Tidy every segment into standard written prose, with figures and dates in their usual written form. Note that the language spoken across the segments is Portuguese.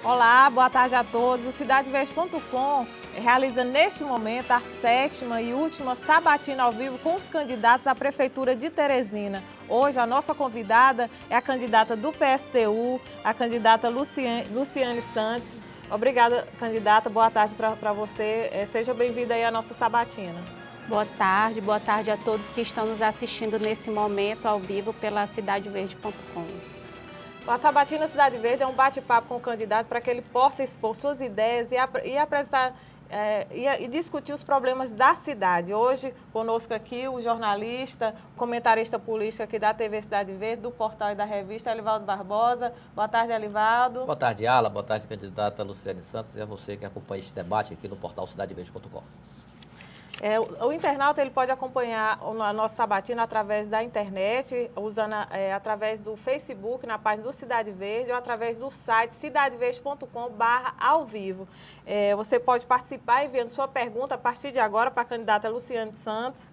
Olá, boa tarde a todos. O CidadeVerde.com realiza neste momento a 7ª e última sabatina ao vivo com os candidatos à Prefeitura de Teresina. Hoje a nossa convidada é a candidata do PSTU, a candidata Luciane Santos. Obrigada, candidata. Boa tarde para você. Seja bem-vinda aí à nossa sabatina. Boa tarde a todos que estão nos assistindo nesse momento ao vivo pela CidadeVerde.com. A Sabatina Cidade Verde é um bate-papo com o candidato para que ele possa expor suas ideias e apresentar e discutir os problemas da cidade. Hoje, conosco aqui, o jornalista, comentarista político aqui da TV Cidade Verde, do portal e da revista, Elivaldo Barbosa. Boa tarde, Elivaldo. Boa tarde, Ala. Boa tarde, candidata Luciane Santos, e a você que acompanha este debate aqui no portal CidadeVerde.com. O internauta ele pode acompanhar a nossa sabatina através da internet, usando através do Facebook, na página do Cidade Verde, ou através do site cidadeverde.com/ao-vivo. Você pode participar enviando sua pergunta a partir de agora para a candidata Luciane Santos,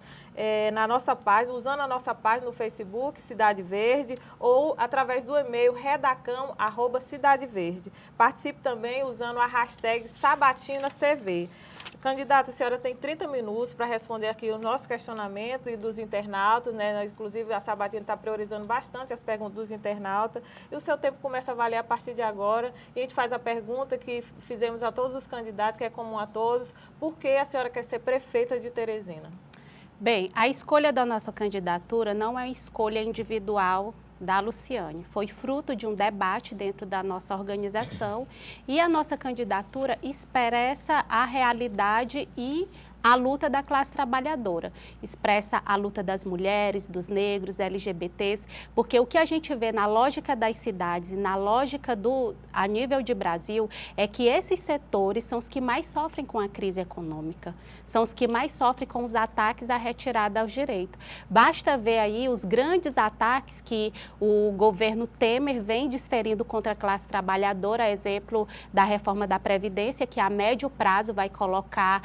na nossa página, usando a nossa página no Facebook, Cidade Verde, ou através do e-mail redacão@cidadeverde. Participe também usando a hashtag SabatinaCV. Candidata, a senhora tem 30 minutos para responder aqui os nossos questionamentos e dos internautas, né? Inclusive, a Sabatina está priorizando bastante as perguntas dos internautas. E o seu tempo começa a valer a partir de agora. E a gente faz a pergunta que fizemos a todos os candidatos, que é comum a todos. Por que a senhora quer ser prefeita de Teresina? Bem, a escolha da nossa candidatura não é escolha individual da Luciane. Foi fruto de um debate dentro da nossa organização e a nossa candidatura expressa a realidade e a luta da classe trabalhadora, expressa a luta das mulheres, dos negros, LGBTs, porque o que a gente vê na lógica das cidades e na lógica a nível de Brasil é que esses setores são os que mais sofrem com a crise econômica, são os que mais sofrem com os ataques à retirada aos direitos. Basta ver aí os grandes ataques que o governo Temer vem desferindo contra a classe trabalhadora, a exemplo da reforma da Previdência, que a médio prazo vai colocar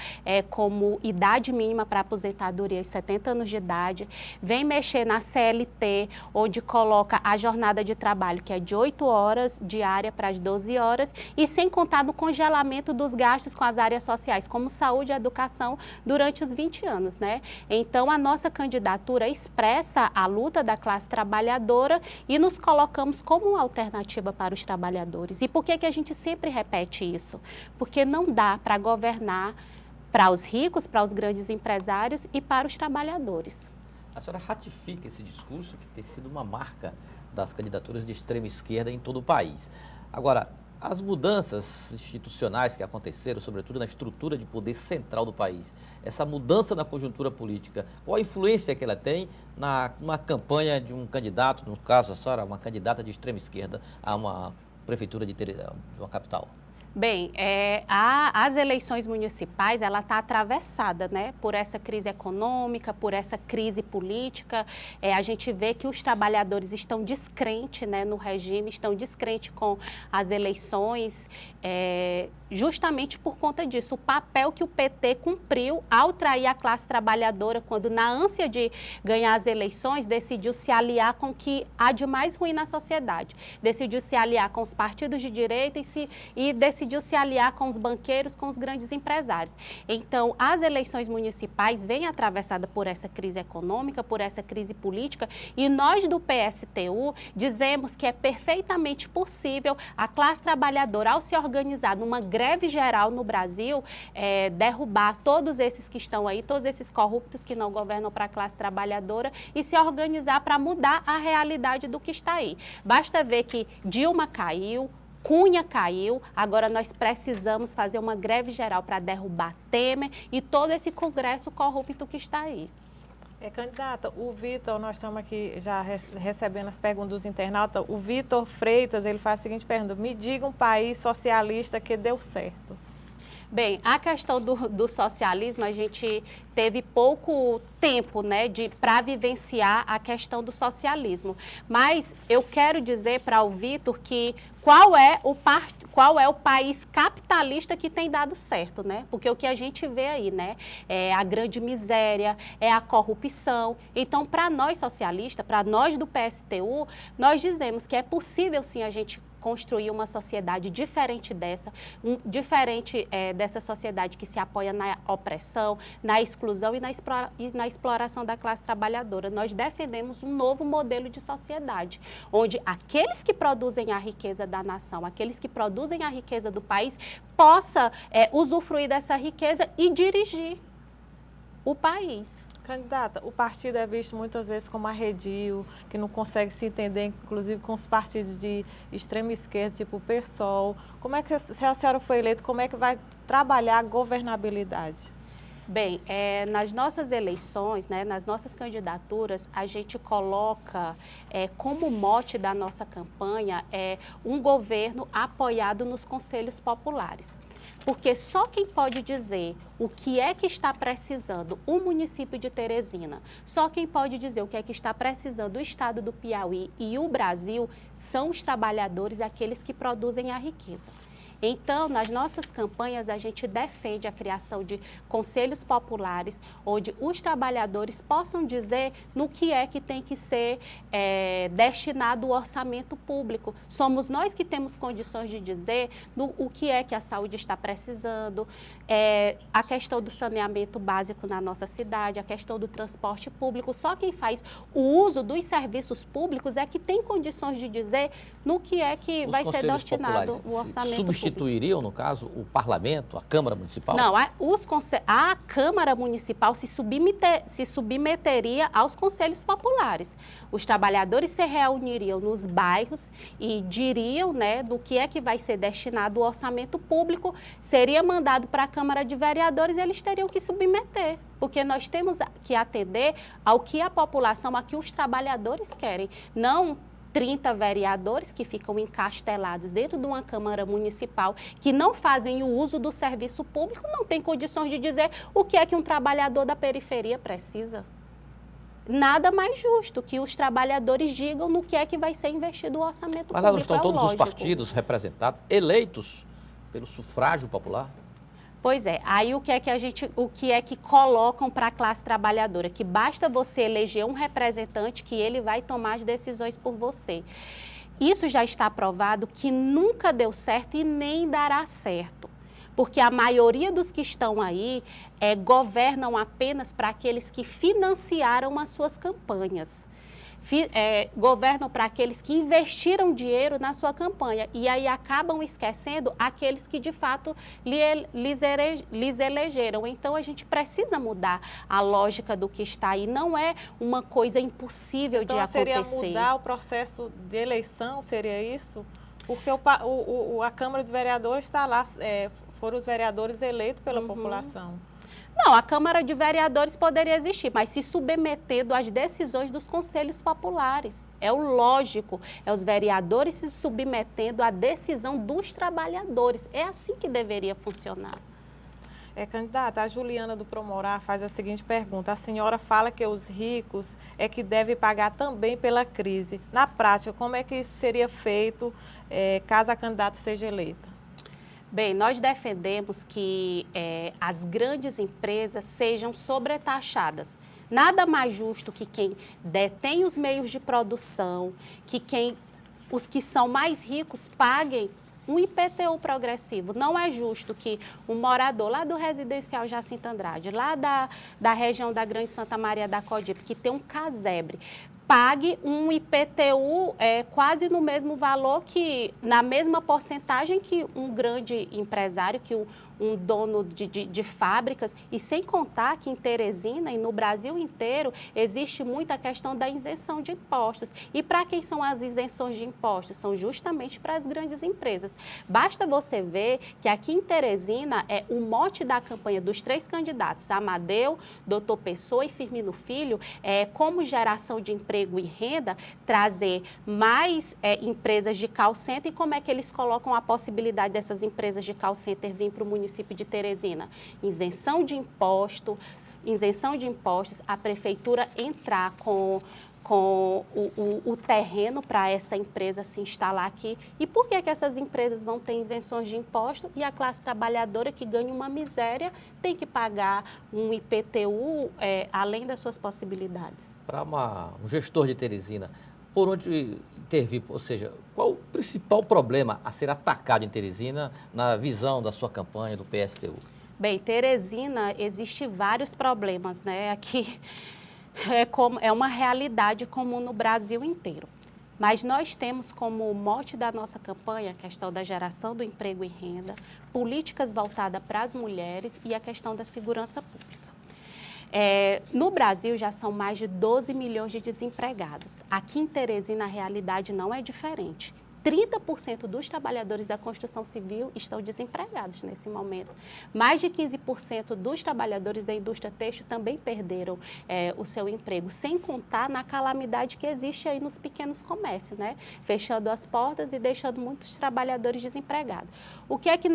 como idade mínima para aposentadoria aos 70 anos de idade, vem mexer na CLT, onde coloca a jornada de trabalho, que é de 8 horas diária para as 12 horas, e sem contar no congelamento dos gastos com as áreas sociais, como saúde e educação, durante os 20 anos, né? Então, a nossa candidatura expressa a luta da classe trabalhadora e nos colocamos como uma alternativa para os trabalhadores. E por que a gente sempre repete isso? Porque não dá para governar para os ricos, para os grandes empresários e para os trabalhadores. A senhora ratifica esse discurso que tem sido uma marca das candidaturas de extrema esquerda em todo o país. Agora, as mudanças institucionais que aconteceram, sobretudo na estrutura de poder central do país, essa mudança na conjuntura política, qual a influência que ela tem numa campanha de um candidato, no caso a senhora, uma candidata de extrema esquerda a uma prefeitura de uma capital? Bem, as eleições municipais, ela está atravessada, né, por essa crise econômica, por essa crise política. A gente vê que os trabalhadores estão descrentes, né, no regime, estão descrentes com as eleições, justamente por conta disso, o papel que o PT cumpriu ao trair a classe trabalhadora, quando na ânsia de ganhar as eleições, decidiu se aliar com o que há de mais ruim na sociedade. Decidiu se aliar com os partidos de direita e decidiu se aliar com os banqueiros, com os grandes empresários. Então, as eleições municipais vêm atravessadas por essa crise econômica, por essa crise política, e nós do PSTU dizemos que é perfeitamente possível a classe trabalhadora, ao se organizar numa greve geral no Brasil, derrubar todos esses que estão aí, todos esses corruptos que não governam para a classe trabalhadora e se organizar para mudar a realidade do que está aí. Basta ver que Dilma caiu, Cunha caiu, agora nós precisamos fazer uma greve geral para derrubar Temer e todo esse congresso corrupto que está aí. Candidata, o Vitor, nós estamos aqui já recebendo as perguntas dos internautas. O Vitor Freitas, ele faz a seguinte pergunta: me diga um país socialista que deu certo. Bem, a questão do socialismo, a gente teve pouco tempo, né, para vivenciar a questão do socialismo. Mas eu quero dizer para o Vitor que qual é o país capitalista que tem dado certo, né? Porque o que a gente vê aí, né, é a grande miséria, é a corrupção. Então, para nós socialistas, para nós do PSTU, nós dizemos que é possível sim a gente construir uma sociedade diferente dessa, dessa sociedade que se apoia na opressão, na exclusão e na exploração da classe trabalhadora. Nós defendemos um novo modelo de sociedade, onde aqueles que produzem a riqueza da nação, aqueles que produzem a riqueza do país, possa usufruir dessa riqueza e dirigir o país. Candidata, o partido é visto muitas vezes como arredio, que não consegue se entender, inclusive com os partidos de extrema esquerda, tipo o PSOL. Como é que, se a senhora foi eleita, como é que vai trabalhar a governabilidade? Bem, nas nossas eleições, né, nas nossas candidaturas, a gente coloca como mote da nossa campanha um governo apoiado nos conselhos populares. Porque só quem pode dizer o que é que está precisando o município de Teresina, só quem pode dizer o que é que está precisando o estado do Piauí e o Brasil são os trabalhadores, aqueles que produzem a riqueza. Então, nas nossas campanhas, a gente defende a criação de conselhos populares, onde os trabalhadores possam dizer no que é que tem que ser destinado o orçamento público. Somos nós que temos condições de dizer o que é que a saúde está precisando, a questão do saneamento básico na nossa cidade, a questão do transporte público. Só quem faz o uso dos serviços públicos é que tem condições de dizer no que é que vai ser destinado o orçamento público. Substituiriam, no caso, o parlamento, a Câmara Municipal? Não, a Câmara Municipal se submeteria aos conselhos populares. Os trabalhadores se reuniriam nos bairros e diriam, né, do que é que vai ser destinado o orçamento público, seria mandado para a Câmara de Vereadores e eles teriam que submeter, porque nós temos que atender ao que a população, a que os trabalhadores querem, não 30 vereadores que ficam encastelados dentro de uma Câmara Municipal, que não fazem o uso do serviço público, não tem condições de dizer o que é que um trabalhador da periferia precisa. Nada mais justo que os trabalhadores digam no que é que vai ser investido o orçamento público. Mas lá não estão todos os partidos representados, eleitos pelo sufrágio popular? Pois é, aí o que é que colocam para a classe trabalhadora? Que basta você eleger um representante que ele vai tomar as decisões por você. Isso já está provado que nunca deu certo e nem dará certo. Porque a maioria dos que estão aí governam apenas para aqueles que financiaram as suas campanhas. Governam para aqueles que investiram dinheiro na sua campanha e aí acabam esquecendo aqueles que de fato lhes elegeram. Então a gente precisa mudar a lógica do que está aí, não é uma coisa impossível de acontecer. Então seria mudar o processo de eleição, seria isso? Porque a Câmara de Vereadores está lá, foram os vereadores eleitos pela população. Não, a Câmara de Vereadores poderia existir, mas se submetendo às decisões dos conselhos populares. É o lógico, é os vereadores se submetendo à decisão dos trabalhadores. É assim que deveria funcionar. Candidata, a Juliana do Promorá faz a seguinte pergunta. A senhora fala que os ricos é que devem pagar também pela crise. Na prática, como é que isso seria feito caso a candidata seja eleita? Bem, nós defendemos que as grandes empresas sejam sobretaxadas. Nada mais justo que quem detém os meios de produção, os que são mais ricos paguem um IPTU progressivo. Não é justo que um morador lá do residencial Jacinto Andrade, lá da região da Grande Santa Maria da Codipe, que tem um casebre, pague um IPTU quase no mesmo valor, na mesma porcentagem que um grande empresário, que um dono de fábricas, e sem contar que em Teresina e no Brasil inteiro existe muita questão da isenção de impostos. E para quem são as isenções de impostos? São justamente para as grandes empresas. Basta você ver que aqui em Teresina, o mote da campanha dos 3 candidatos, Amadeu, Doutor Pessoa e Firmino Filho, como geração de emprego e renda, trazer mais empresas de call center. E como é que eles colocam a possibilidade dessas empresas de call center vir para o município de Teresina? Isenção de impostos, a prefeitura entrar com o terreno para essa empresa se instalar aqui. E por que essas empresas vão ter isenções de imposto e a classe trabalhadora, que ganha uma miséria, tem que pagar um IPTU além das suas possibilidades? Para um gestor de Teresina, por onde intervir, ou seja, qual o principal problema a ser atacado em Teresina na visão da sua campanha do PSTU? Bem, Teresina, existe vários problemas, né? Aqui é uma realidade comum no Brasil inteiro. Mas nós temos como mote da nossa campanha a questão da geração do emprego e renda, políticas voltadas para as mulheres e a questão da segurança pública. No Brasil já são mais de 12 milhões de desempregados. Aqui em Teresina a realidade não é diferente. 30% dos trabalhadores da construção civil estão desempregados nesse momento. Mais de 15% dos trabalhadores da indústria têxtil também perderam o seu emprego, sem contar na calamidade que existe aí nos pequenos comércios, né? Fechando as portas e deixando muitos trabalhadores desempregados. O que é que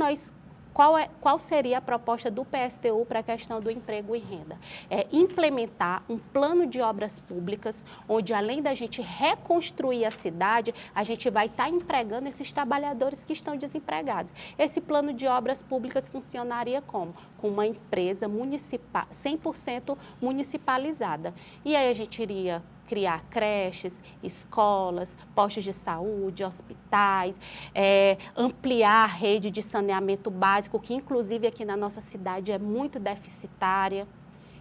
qual seria a proposta do PSTU para a questão do emprego e renda? É implementar um plano de obras públicas, onde além da gente reconstruir a cidade, a gente vai estar empregando esses trabalhadores que estão desempregados. Esse plano de obras públicas funcionaria como? Com uma empresa 100% municipalizada. E aí a gente iria criar creches, escolas, postos de saúde, hospitais, ampliar a rede de saneamento básico, que inclusive aqui na nossa cidade é muito deficitária.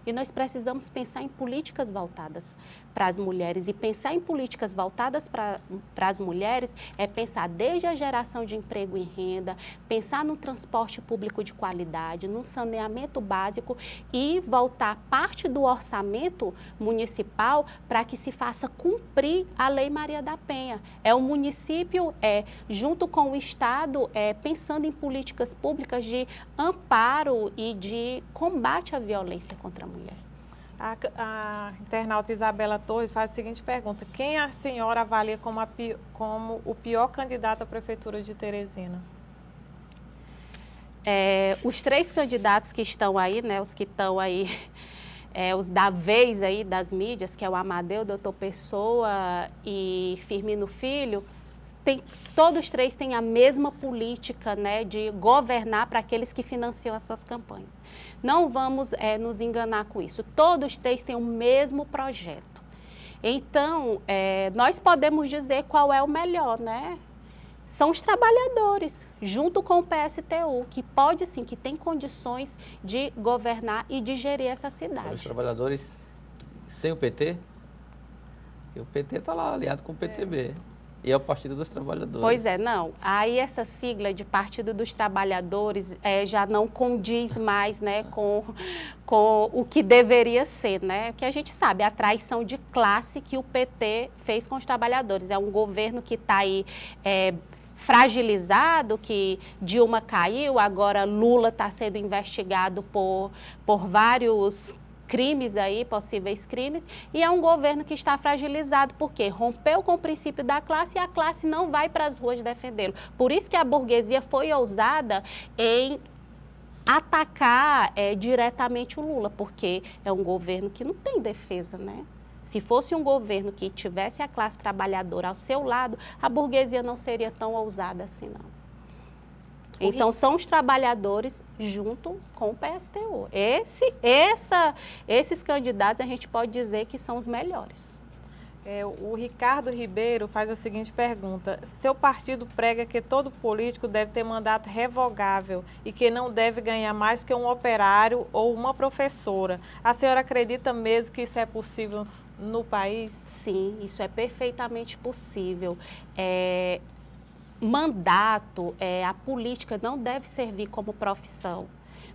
E nós precisamos pensar em políticas voltadas para as mulheres. E pensar em políticas voltadas para as mulheres é pensar desde a geração de emprego e renda, pensar no transporte público de qualidade, no saneamento básico e voltar parte do orçamento municipal para que se faça cumprir a Lei Maria da Penha. É o município, junto com o Estado, pensando em políticas públicas de amparo e de combate à violência contra a mulher. A internauta Isabela Torres faz a seguinte pergunta: quem a senhora avalia como o pior candidato à Prefeitura de Teresina? Os 3 candidatos que estão aí, né, os que estão aí, os da vez aí das mídias, que é o Amadeu, Doutor Pessoa e Firmino Filho, todos 3 têm a mesma política, né, de governar para aqueles que financiam as suas campanhas. Não vamos nos enganar com isso. Todos 3 têm o mesmo projeto. Então, nós podemos dizer qual é o melhor, né? São os trabalhadores, junto com o PSTU, que pode sim, que tem condições de governar e de gerir essa cidade. Os trabalhadores sem o PT? E o PT está lá aliado com o PTB. E é o Partido dos Trabalhadores. Pois é, não. Aí essa sigla de Partido dos Trabalhadores já não condiz mais, né, com o que deveria ser, né? Que a gente sabe, a traição de classe que o PT fez com os trabalhadores. É um governo que está aí fragilizado, que Dilma caiu, agora Lula está sendo investigado por vários crimes aí, possíveis crimes, e é um governo que está fragilizado, porque rompeu com o princípio da classe e a classe não vai para as ruas defendê-lo. Por isso que a burguesia foi ousada em atacar diretamente o Lula, porque é um governo que não tem defesa, né? Se fosse um governo que tivesse a classe trabalhadora ao seu lado, a burguesia não seria tão ousada assim, não. Então, são os trabalhadores junto com o PSTU. Esses candidatos, a gente pode dizer que são os melhores. O Ricardo Ribeiro faz a seguinte pergunta: seu partido prega que todo político deve ter mandato revogável e que não deve ganhar mais que um operário ou uma professora. A senhora acredita mesmo que isso é possível no país? Sim, isso é perfeitamente possível. Mandato, a política não deve servir como profissão.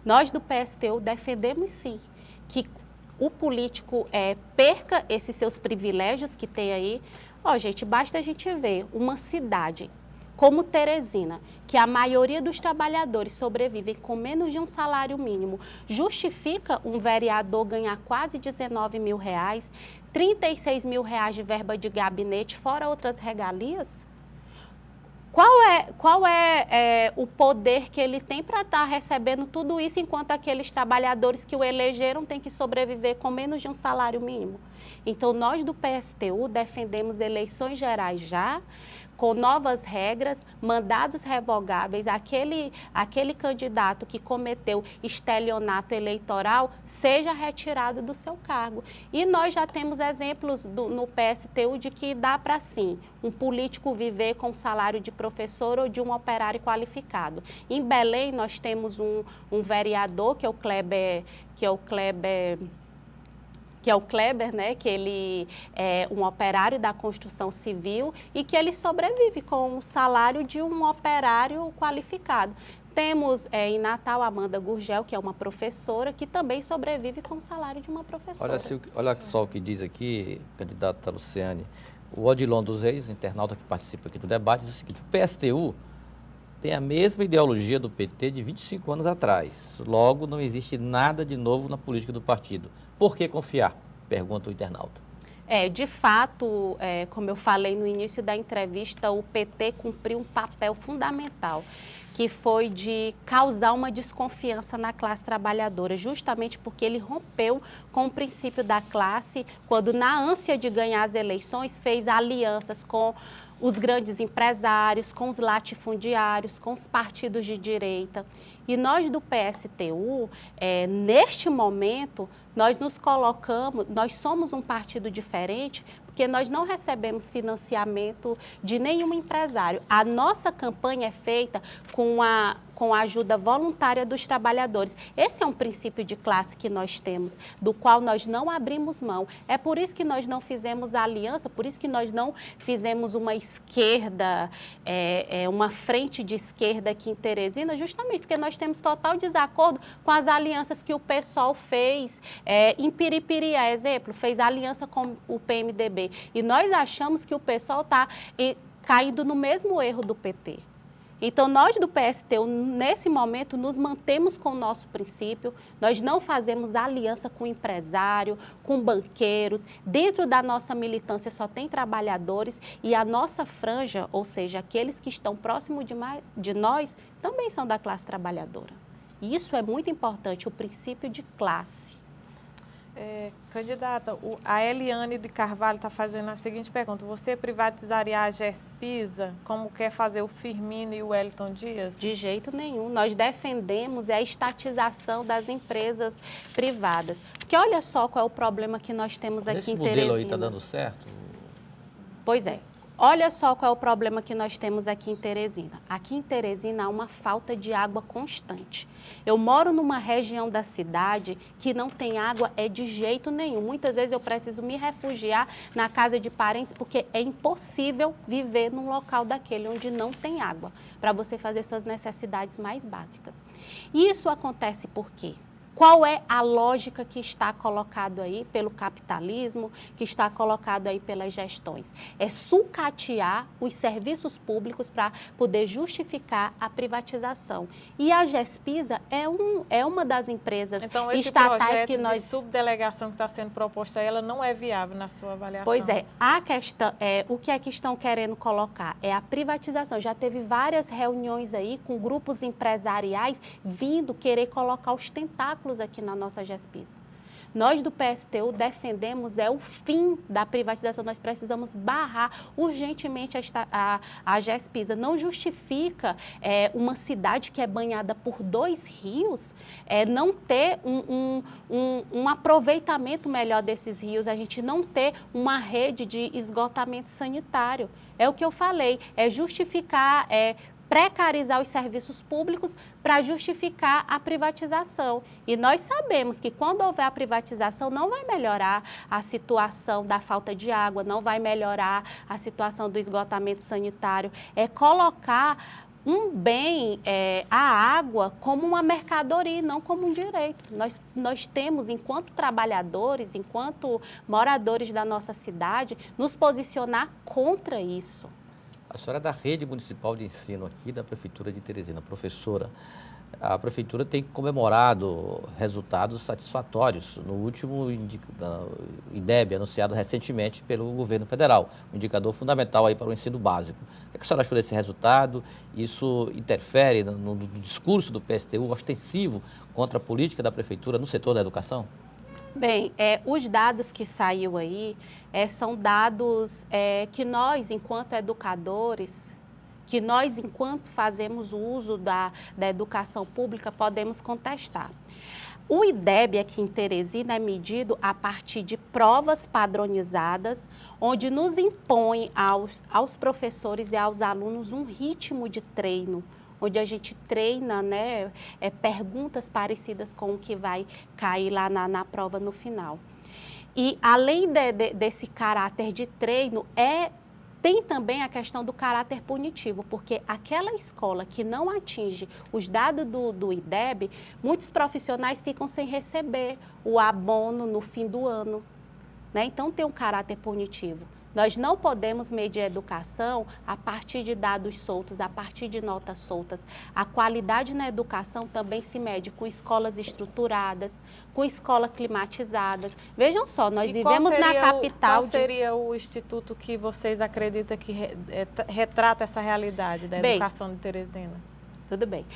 Nós do PSTU defendemos sim que o político perca esses seus privilégios que tem aí. Gente, basta a gente ver uma cidade como Teresina, que a maioria dos trabalhadores sobrevivem com menos de um salário mínimo, justifica um vereador ganhar quase 19 mil reais, 36 mil reais de verba de gabinete, fora outras regalias? Qual é o poder que ele tem para estar recebendo tudo isso, enquanto aqueles trabalhadores que o elegeram têm que sobreviver com menos de um salário mínimo? Então, nós do PSTU defendemos eleições gerais já, com novas regras, mandados revogáveis, aquele candidato que cometeu estelionato eleitoral seja retirado do seu cargo. E nós já temos exemplos no PSTU de que dá para sim um político viver com salário de professor ou de um operário qualificado. Em Belém nós temos um vereador que é o Kleber, né, que ele é um operário da construção civil e que ele sobrevive com o salário de um operário qualificado. Temos em Natal a Amanda Gurgel, que é uma professora, que também sobrevive com o salário de uma professora. Olha só o que diz aqui, candidata Luciane. O Odilon dos Reis, internauta que participa aqui do debate, diz o seguinte: o PSTU tem a mesma ideologia do PT de 25 anos atrás. Logo, não existe nada de novo na política do partido. Por que confiar? Pergunta o internauta. De fato, como eu falei no início da entrevista, o PT cumpriu um papel fundamental, que foi de causar uma desconfiança na classe trabalhadora, justamente porque ele rompeu com o princípio da classe, quando, na ânsia de ganhar as eleições, fez alianças com os grandes empresários, com os latifundiários, com os partidos de direita. E nós do PSTU, neste momento, nós somos um partido diferente, porque nós não recebemos financiamento de nenhum empresário. A nossa campanha é feita com a ajuda voluntária dos trabalhadores. Esse é um princípio de classe que nós temos, do qual nós não abrimos mão. É por isso que nós não fizemos aliança, por isso que nós não fizemos uma esquerda, uma frente de esquerda aqui em Teresina, justamente porque nós temos total desacordo com as alianças que o PSOL fez em Piripiri, exemplo, fez aliança com o PMDB. E nós achamos que o PSOL está caindo no mesmo erro do PT. Então, nós do PSTU, nesse momento, nos mantemos com o nosso princípio, nós não fazemos aliança com empresário, com banqueiros, dentro da nossa militância só tem trabalhadores e a nossa franja, ou seja, aqueles que estão próximos de nós, também são da classe trabalhadora. E isso é muito importante, o princípio de classe. Candidata, a Eliane de Carvalho está fazendo a seguinte pergunta: você privatizaria a Gespisa como quer fazer o Firmino e o Wellington Dias? De jeito nenhum. Nós defendemos a estatização das empresas privadas. Porque olha só qual é o problema que nós temos aqui em Teresina. Esse modelo aí está dando certo? Pois é. Olha só qual é o problema que nós temos aqui em Teresina. Aqui em Teresina há uma falta de água constante. Eu moro numa região da cidade que não tem água de jeito nenhum. Muitas vezes eu preciso me refugiar na casa de parentes porque é impossível viver num local daquele onde não tem água para você fazer suas necessidades mais básicas. E isso acontece por quê? Qual é a lógica que está colocado aí pelo capitalismo, que está colocado aí pelas gestões? É sucatear os serviços públicos para poder justificar a privatização. E a Gespisa é uma das empresas então, esse estatais que de subdelegação que está sendo proposta, ela não é viável na sua avaliação? Pois é, a questão o que é que estão querendo colocar? É a privatização. Já teve várias reuniões aí com grupos empresariais vindo querer colocar os tentáculos aqui na nossa Gespisa. Nós do PSTU defendemos o fim da privatização, nós precisamos barrar urgentemente a Gespisa. Não justifica uma cidade que é banhada por 2 rios não ter um aproveitamento melhor desses rios, a gente não ter uma rede de esgotamento sanitário. É o que eu falei, é justificar, precarizar os serviços públicos para justificar a privatização. E nós sabemos que quando houver a privatização não vai melhorar a situação da falta de água, não vai melhorar a situação do esgotamento sanitário. É colocar um bem, a água, como uma mercadoria, não como um direito. Nós temos, enquanto trabalhadores, enquanto moradores da nossa cidade, nos posicionar contra isso. A senhora é da rede municipal de ensino aqui da Prefeitura de Teresina, professora. A Prefeitura tem comemorado resultados satisfatórios no último INEB, anunciado recentemente pelo governo federal, um indicador fundamental aí para o ensino básico. O que a senhora achou desse resultado? Isso interfere no discurso do PSTU ostensivo contra a política da Prefeitura no setor da educação? Bem, os dados que saiu aí são dados que nós, enquanto educadores, que nós, enquanto fazemos o uso da educação pública, podemos contestar. O IDEB aqui em Teresina é medido a partir de provas padronizadas, onde nos impõe aos professores e aos alunos um ritmo de treino, onde a gente treina, né, perguntas parecidas com o que vai cair lá na prova no final. E além desse caráter de treino, tem também a questão do caráter punitivo, porque aquela escola que não atinge os dados do IDEB, muitos profissionais ficam sem receber o abono no fim do ano, né? Então tem um caráter punitivo. Nós não podemos medir a educação a partir de dados soltos, a partir de notas soltas. A qualidade na educação também se mede com escolas estruturadas, com escolas climatizadas. Vejam só, nós vivemos na capital. Qual seria o instituto que vocês acreditam que retrata essa realidade da educação de Teresina? Tudo bem.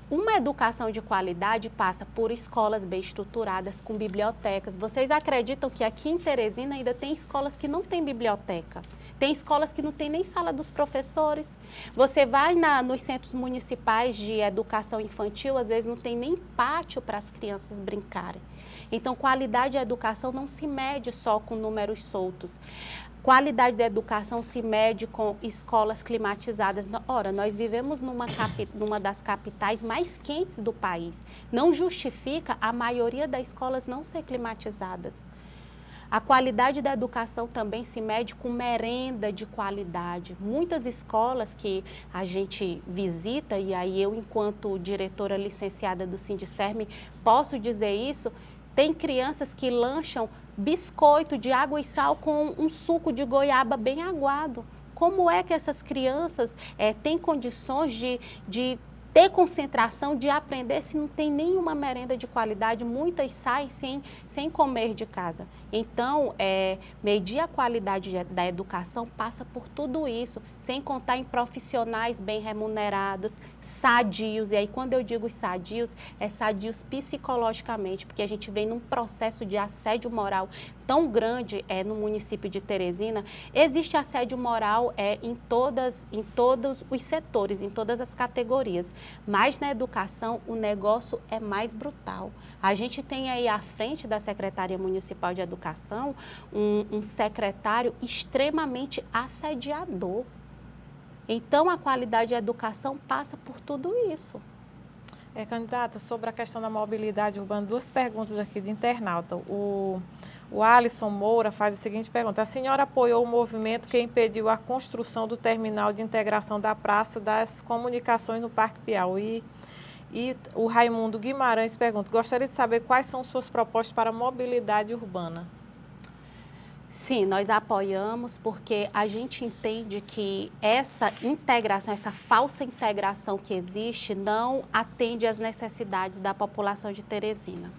Uma educação de qualidade passa por escolas bem estruturadas, com bibliotecas. Vocês acreditam que aqui em Teresina ainda tem escolas que não têm biblioteca? Tem escolas que não tem nem sala dos professores. Você vai nos centros municipais de educação infantil, às vezes não tem nem pátio para as crianças brincarem. Então, qualidade da educação não se mede só com números soltos. Qualidade da educação se mede com escolas climatizadas. Ora, nós vivemos numa das capitais mais quentes do país. Não justifica a maioria das escolas não ser climatizadas. A qualidade da educação também se mede com merenda de qualidade. Muitas escolas que a gente visita, e aí eu, enquanto diretora licenciada do Sindicerme, posso dizer isso, tem crianças que lancham biscoito de água e sal com um suco de goiaba bem aguado. Como é que essas crianças têm condições de ter concentração, de aprender, se não tem nenhuma merenda de qualidade? Muitas saem sem comer de casa. Então, medir a qualidade da educação passa por tudo isso, sem contar em profissionais bem remunerados, sadios. E aí, quando eu digo sadios, sadios psicologicamente, porque a gente vem num processo de assédio moral tão grande no município de Teresina. Existe assédio moral em todos os setores, em todas as categorias, mas na educação o negócio é mais brutal. A gente tem aí à frente da Secretaria Municipal de Educação um secretário extremamente assediador. Então, a qualidade da educação passa por tudo isso. Candidata, sobre a questão da mobilidade urbana, duas perguntas aqui de internauta. O Alisson Moura faz a seguinte pergunta: a senhora apoiou o movimento que impediu a construção do terminal de integração da Praça das Comunicações no Parque Piauí? E o Raimundo Guimarães pergunta: gostaria de saber quais são suas propostas para a mobilidade urbana? Sim, nós apoiamos porque a gente entende que essa integração, essa falsa integração que existe, não atende às necessidades da população de Teresina.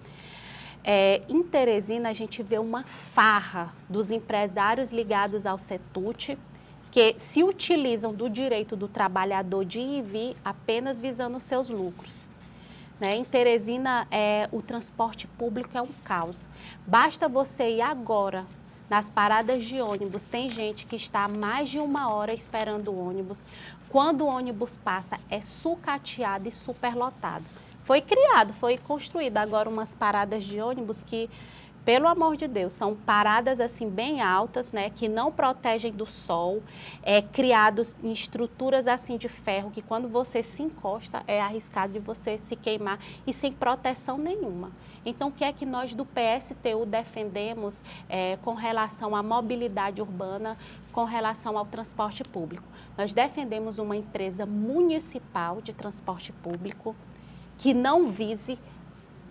Em Teresina, a gente vê uma farra dos empresários ligados ao Setut, que se utilizam do direito do trabalhador de ir e vir apenas visando os seus lucros. Em Teresina, o transporte público é um caos. Basta você ir agora nas paradas de ônibus, tem gente que está há mais de 1 hora esperando o ônibus. Quando o ônibus passa, é sucateado e superlotado. Foi construído agora umas paradas de ônibus que, pelo amor de Deus, são paradas assim bem altas, né, que não protegem do sol, criados em estruturas assim de ferro, que quando você se encosta é arriscado de você se queimar e sem proteção nenhuma. Então, o que é que nós do PSTU defendemos com relação à mobilidade urbana, com relação ao transporte público? Nós defendemos uma empresa municipal de transporte público que não vise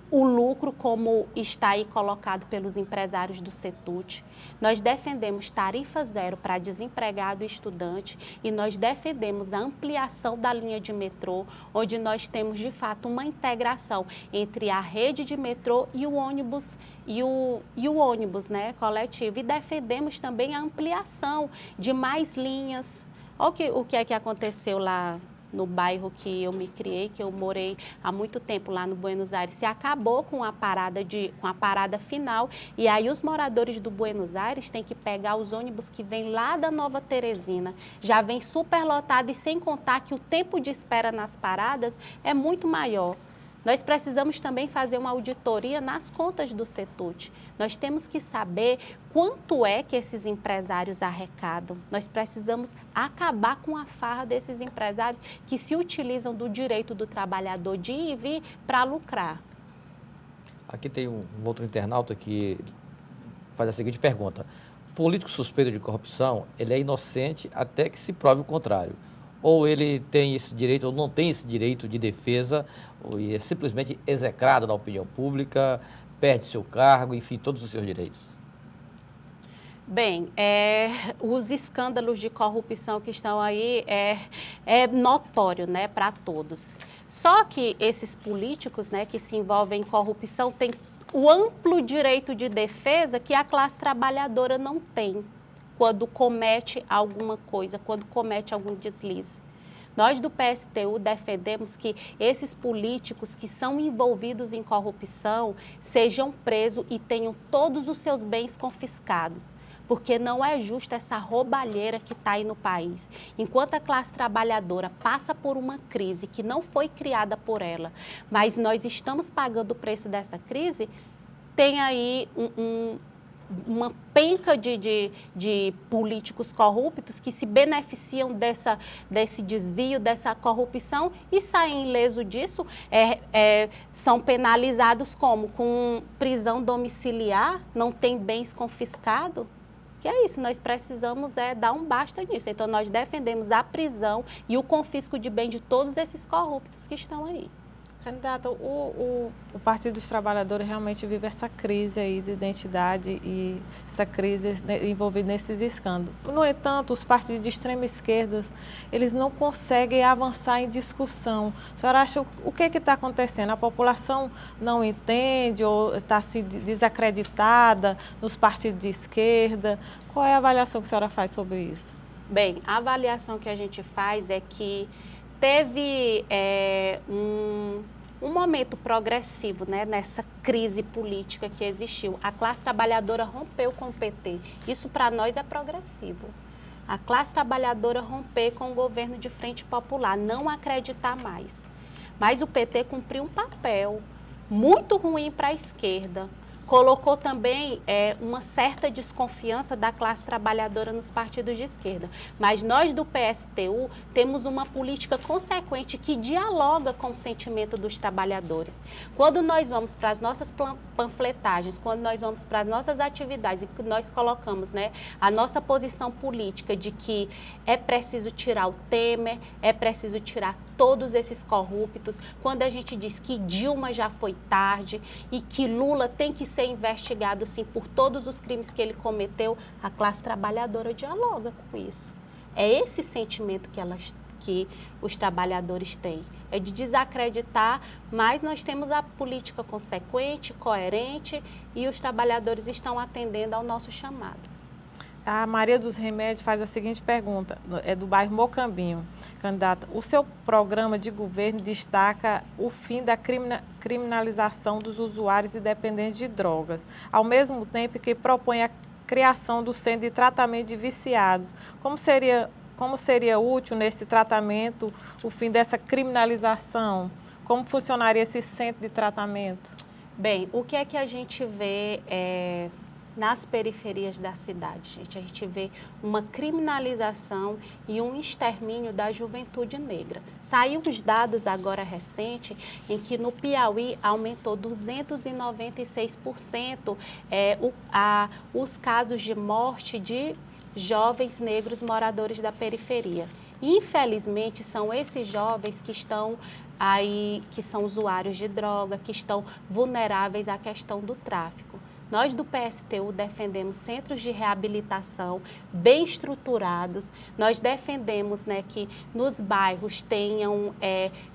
o lucro como está aí colocado pelos empresários do Setut. Nós defendemos tarifa zero para desempregado e estudante e nós defendemos a ampliação da linha de metrô, onde nós temos de fato uma integração entre a rede de metrô e o ônibus ônibus, né, coletivo. E defendemos também a ampliação de mais linhas. Olha o que é que aconteceu lá no bairro que eu me criei, que eu morei há muito tempo lá no Buenos Aires, se acabou com a parada final, e aí os moradores do Buenos Aires têm que pegar os ônibus que vêm lá da Nova Teresina, já vem superlotado, e sem contar que o tempo de espera nas paradas é muito maior. Nós precisamos também fazer uma auditoria nas contas do Setut. Nós temos que saber quanto é que esses empresários arrecadam. Nós precisamos acabar com a farra desses empresários que se utilizam do direito do trabalhador de ir e vir para lucrar. Aqui tem um outro internauta que faz a seguinte pergunta. Político suspeito de corrupção, ele é inocente até que se prove o contrário. Ou ele tem esse direito, ou não tem esse direito de defesa, ou é simplesmente execrado na opinião pública, perde seu cargo, enfim, todos os seus direitos. Bem, os escândalos de corrupção que estão aí é notório, né, para todos. Só que esses políticos, né, que se envolvem em corrupção têm o amplo direito de defesa que a classe trabalhadora não tem quando comete alguma coisa, quando comete algum deslize. Nós do PSTU defendemos que esses políticos que são envolvidos em corrupção sejam presos e tenham todos os seus bens confiscados, porque não é justo essa roubalheira que está aí no país. Enquanto a classe trabalhadora passa por uma crise que não foi criada por ela, mas nós estamos pagando o preço dessa crise, tem aí uma penca de políticos corruptos que se beneficiam desse desvio, dessa corrupção e saem ileso disso, são penalizados como? Com prisão domiciliar, não tem bens confiscados? Que é isso, nós precisamos dar um basta nisso. Então, nós defendemos a prisão e o confisco de bem de todos esses corruptos que estão aí. Candidata, o Partido dos Trabalhadores realmente vive essa crise aí de identidade e essa crise envolvida nesses escândalos. No entanto, os partidos de extrema esquerda, eles não conseguem avançar em discussão. A senhora acha o que está acontecendo? A população não entende ou está assim, desacreditada nos partidos de esquerda? Qual é a avaliação que a senhora faz sobre isso? Bem, a avaliação que a gente faz é que teve um momento progressivo, né, nessa crise política que existiu. A classe trabalhadora rompeu com o PT. Isso para nós é progressivo. A classe trabalhadora romper com o governo de Frente Popular, não acreditar mais. Mas o PT cumpriu um papel muito ruim para a esquerda. Colocou também uma certa desconfiança da classe trabalhadora nos partidos de esquerda. Mas nós do PSTU temos uma política consequente que dialoga com o sentimento dos trabalhadores. Quando nós vamos para as nossas panfletagens, quando nós vamos para as nossas atividades e nós colocamos, né, a nossa posição política de que é preciso tirar o Temer, é preciso tirar todos esses corruptos, quando a gente diz que Dilma já foi tarde e que Lula tem que ser investigado sim por todos os crimes que ele cometeu, a classe trabalhadora dialoga com isso. É esse sentimento que os trabalhadores têm, é de desacreditar, mas nós temos a política consequente, coerente e os trabalhadores estão atendendo ao nosso chamado. A Maria dos Remédios faz a seguinte pergunta, é do bairro Mocambinho. Candidata, o seu programa de governo destaca o fim da criminalização dos usuários e dependentes de drogas, ao mesmo tempo que propõe a criação do centro de tratamento de viciados. Como seria útil nesse tratamento o fim dessa criminalização? Como funcionaria esse centro de tratamento? Bem, o que é que a gente vê nas periferias da cidade, gente? A gente vê uma criminalização e um extermínio da juventude negra. Saiu os dados agora recentes em que no Piauí aumentou 296% os casos de morte de jovens negros moradores da periferia. Infelizmente, são esses jovens que estão aí, que são usuários de droga, que estão vulneráveis à questão do tráfico. Nós do PSTU defendemos centros de reabilitação bem estruturados, nós defendemos, né, que nos bairros tenham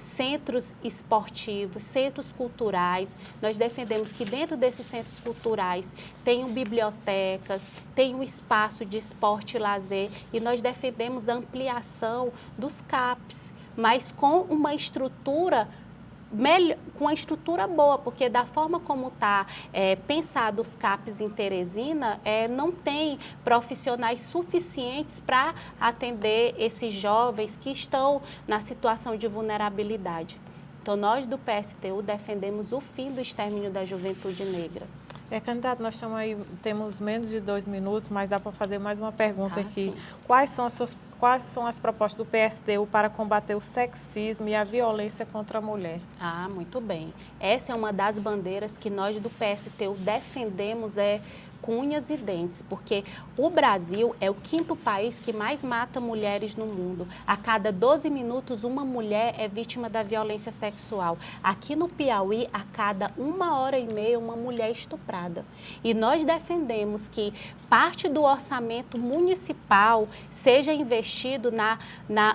centros esportivos, centros culturais, nós defendemos que dentro desses centros culturais tenham bibliotecas, tenham espaço de esporte e lazer e nós defendemos a ampliação dos CAPs, mas com uma estrutura com uma estrutura boa, porque da forma como está pensado os CAPs em Teresina, não tem profissionais suficientes para atender esses jovens que estão na situação de vulnerabilidade. Então, nós do PSTU defendemos o fim do extermínio da juventude negra. Candidato, nós temos menos de 2 minutos, mas dá para fazer mais uma pergunta aqui. Sim. Quais são as propostas do PSTU para combater o sexismo e a violência contra a mulher? Muito bem. Essa é uma das bandeiras que nós do PSTU defendemos com unhas e dentes, porque o Brasil é o 5º país que mais mata mulheres no mundo. A cada 12 minutos, uma mulher é vítima da violência sexual. Aqui no Piauí, a cada 1h30, uma mulher é estuprada. E nós defendemos que parte do orçamento municipal seja investido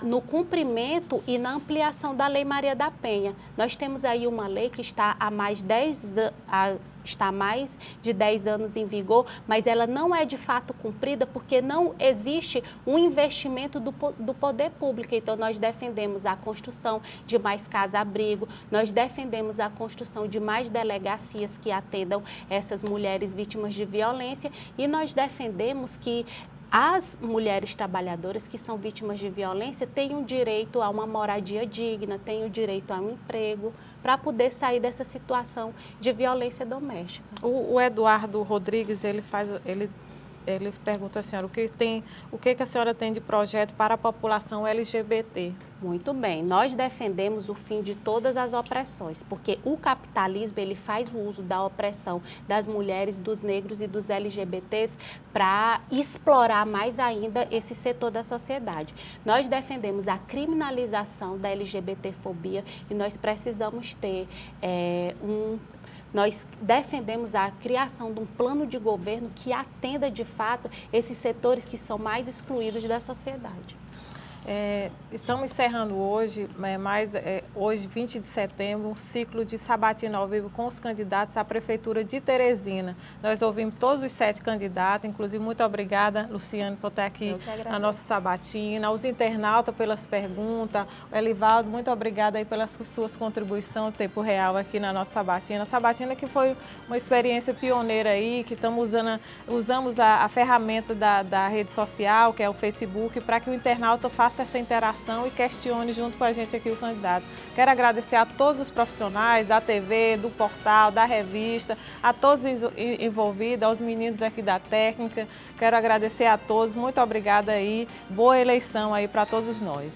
no cumprimento e na ampliação da Lei Maria da Penha. Nós temos aí uma lei que está há mais de 10 anos em vigor, mas ela não é de fato cumprida porque não existe um investimento do poder público. Então, nós defendemos a construção de mais casa-abrigo, nós defendemos a construção de mais delegacias que atendam essas mulheres vítimas de violência e nós defendemos que as mulheres trabalhadoras que são vítimas de violência tenham direito a uma moradia digna, tenham direito a um emprego, para poder sair dessa situação de violência doméstica. O Eduardo Rodrigues, ele pergunta à senhora, o que a senhora tem de projeto para a população LGBT? Muito bem, nós defendemos o fim de todas as opressões, porque o capitalismo ele faz o uso da opressão das mulheres, dos negros e dos LGBTs para explorar mais ainda esse setor da sociedade. Nós defendemos a criminalização da LGBTfobia e nós precisamos ter Nós defendemos a criação de um plano de governo que atenda, de fato, esses setores que são mais excluídos da sociedade. Estamos encerrando hoje, hoje, 20 de setembro, um ciclo de sabatina ao vivo com os candidatos à Prefeitura de Teresina. Nós ouvimos todos os 7 candidatos, inclusive muito obrigada, Luciane, por estar aqui na nossa sabatina, aos internautas pelas perguntas, o Elivaldo, muito obrigada aí pelas suas contribuições em tempo real aqui na nossa sabatina. A sabatina que foi uma experiência pioneira aí, que usamos a ferramenta da rede social, que é o Facebook, para que o internauta faça essa interação e questione junto com a gente aqui o candidato. Quero agradecer a todos os profissionais da TV, do portal, da revista, a todos envolvidos, aos meninos aqui da técnica. Quero agradecer a todos, muito obrigada aí, boa eleição aí para todos nós.